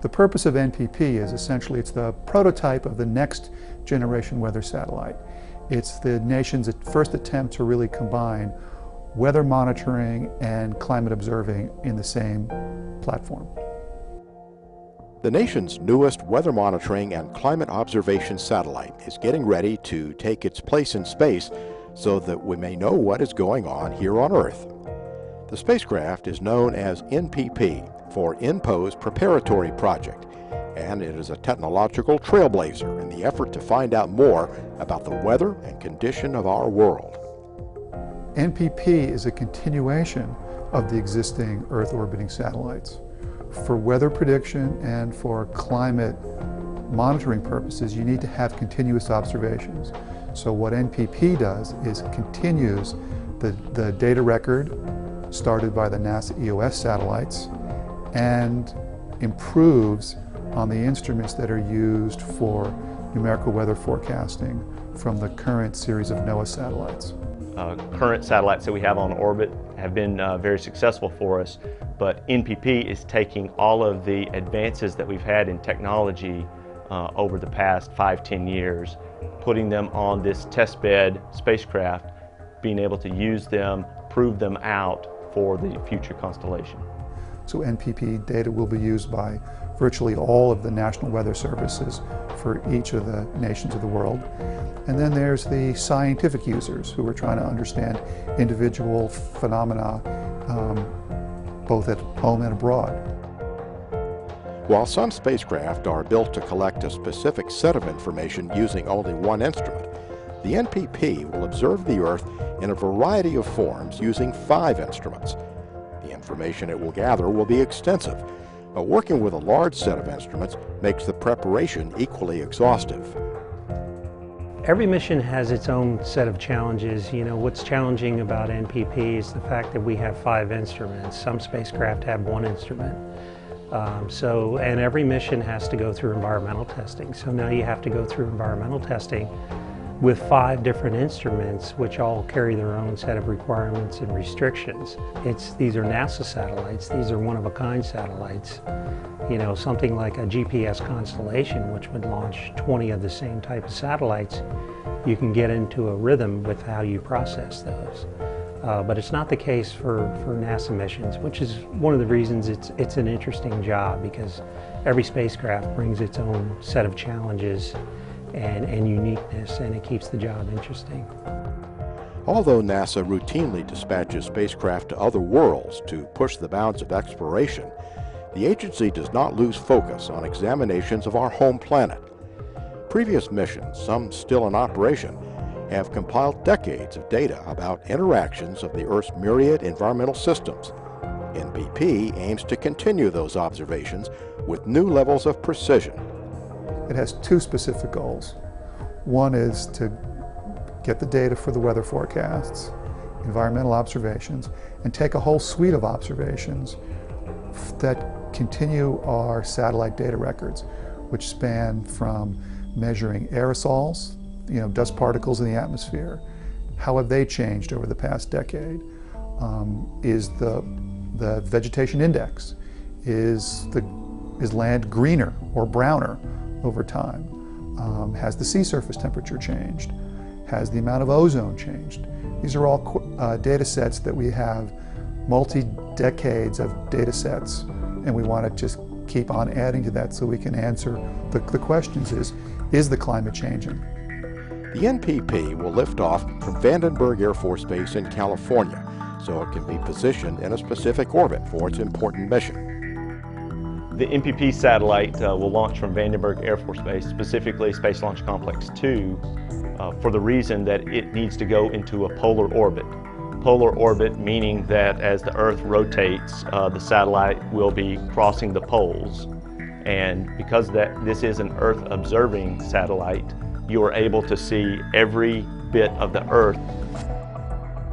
The purpose of NPP is essentially it's the prototype of the next generation weather satellite. It's the nation's first attempt to really combine weather monitoring and climate observing in the same platform. The nation's newest weather monitoring and climate observation satellite is getting ready to take its place in space so that we may know what is going on here on Earth. The spacecraft is known as NPP, for InPo's Preparatory Project, and it is a technological trailblazer in the effort to find out more about the weather and condition of our world. NPP is a continuation of the existing Earth orbiting satellites. For weather prediction and for climate monitoring purposes, you need to have continuous observations. So what NPP does is continues the data record started by the NASA EOS satellites and improves on the instruments that are used for numerical weather forecasting from the current series of NOAA satellites. Current satellites that we have on orbit have been very successful for us, but NPP is taking all of the advances that we've had in technology over the past 5-10 years, putting them on this testbed spacecraft, being able to use them, prove them out for the future constellation. So NPP data will be used by virtually all of the national weather services for each of the nations of the world. And then there's the scientific users who are trying to understand individual phenomena both at home and abroad. While some spacecraft are built to collect a specific set of information using only one instrument, the NPP will observe the Earth in a variety of forms using 5 instruments. The information it will gather will be extensive, but working with a large set of instruments makes the preparation equally exhaustive. Every mission has its own set of challenges. You know, what's challenging about NPP is the fact that we have 5 instruments. Some spacecraft have 1 instrument. And every mission has to go through environmental testing. So now you have to go through environmental testing with 5 different instruments, which all carry their own set of requirements and restrictions. These are NASA satellites. These are one-of-a-kind satellites. You know, something like a GPS constellation, which would launch 20 of the same type of satellites, you can get into a rhythm with how you process those. But it's not the case for NASA missions, which is one of the reasons it's an interesting job, because every spacecraft brings its own set of challenges and uniqueness, and it keeps the job interesting. Although NASA routinely dispatches spacecraft to other worlds to push the bounds of exploration, the agency does not lose focus on examinations of our home planet. Previous missions, some still in operation, have compiled decades of data about interactions of the Earth's myriad environmental systems. NPP aims to continue those observations with new levels of precision. It has 2 specific goals. One is to get the data for the weather forecasts, environmental observations, and take a whole suite of observations that continue our satellite data records, which span from measuring aerosols, you know, dust particles in the atmosphere. How have they changed over the past decade? Is the vegetation index? Is land greener or browner over time? Has the sea surface temperature changed? Has the amount of ozone changed? These are all data sets that we have multi-decades of data sets, and we want to just keep on adding to that so we can answer the questions is the climate changing? The NPP will lift off from Vandenberg Air Force Base in California, so it can be positioned in a specific orbit for its important mission. The NPP satellite will launch from Vandenberg Air Force Base, specifically Space Launch Complex 2, for the reason that it needs to go into a polar orbit. Polar orbit meaning that as the Earth rotates, the satellite will be crossing the poles. And because this is an Earth observing satellite, you are able to see every bit of the Earth.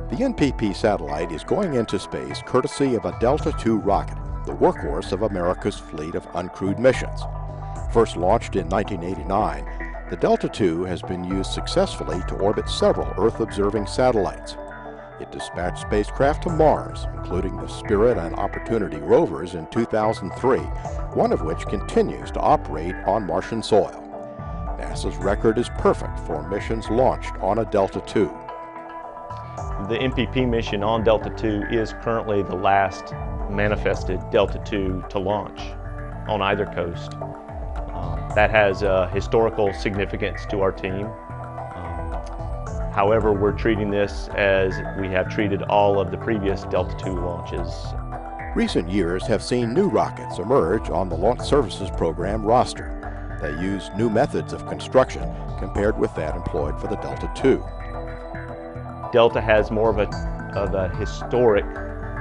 The NPP satellite is going into space courtesy of a Delta II rocket, the workhorse of America's fleet of uncrewed missions. First launched in 1989, the Delta II has been used successfully to orbit several Earth-observing satellites. It dispatched spacecraft to Mars, including the Spirit and Opportunity rovers in 2003, one of which continues to operate on Martian soil. NASA's record is perfect for missions launched on a Delta II. The MPP mission on Delta II is currently the last manifested Delta II to launch on either coast. That has historical significance to our team. However, we're treating this as we have treated all of the previous Delta II launches. Recent years have seen new rockets emerge on the Launch Services Program roster. They use new methods of construction compared with that employed for the Delta II. Delta has more of a historic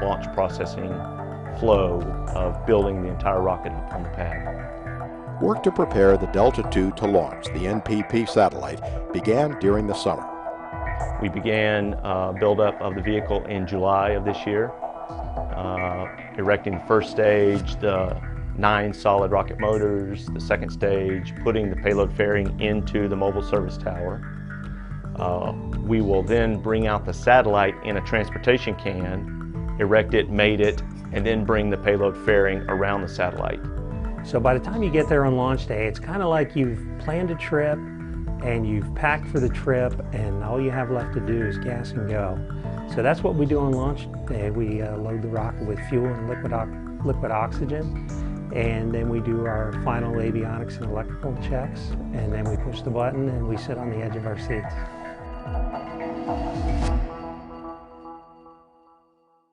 launch processing flow of building the entire rocket up on the pad. Work to prepare the Delta II to launch the NPP satellite began during the summer. We began buildup of the vehicle in July of this year, erecting the first stage, the 9 solid rocket motors, the second stage, putting the payload fairing into the mobile service tower. We will then bring out the satellite in a transportation can, erect it, mate it, and then bring the payload fairing around the satellite. So by the time you get there on launch day, it's kind of like you've planned a trip and you've packed for the trip, and all you have left to do is gas and go. So that's what we do on launch day. We load the rocket with fuel and liquid oxygen, and then we do our final avionics and electrical checks, and then we push the button and we sit on the edge of our seats.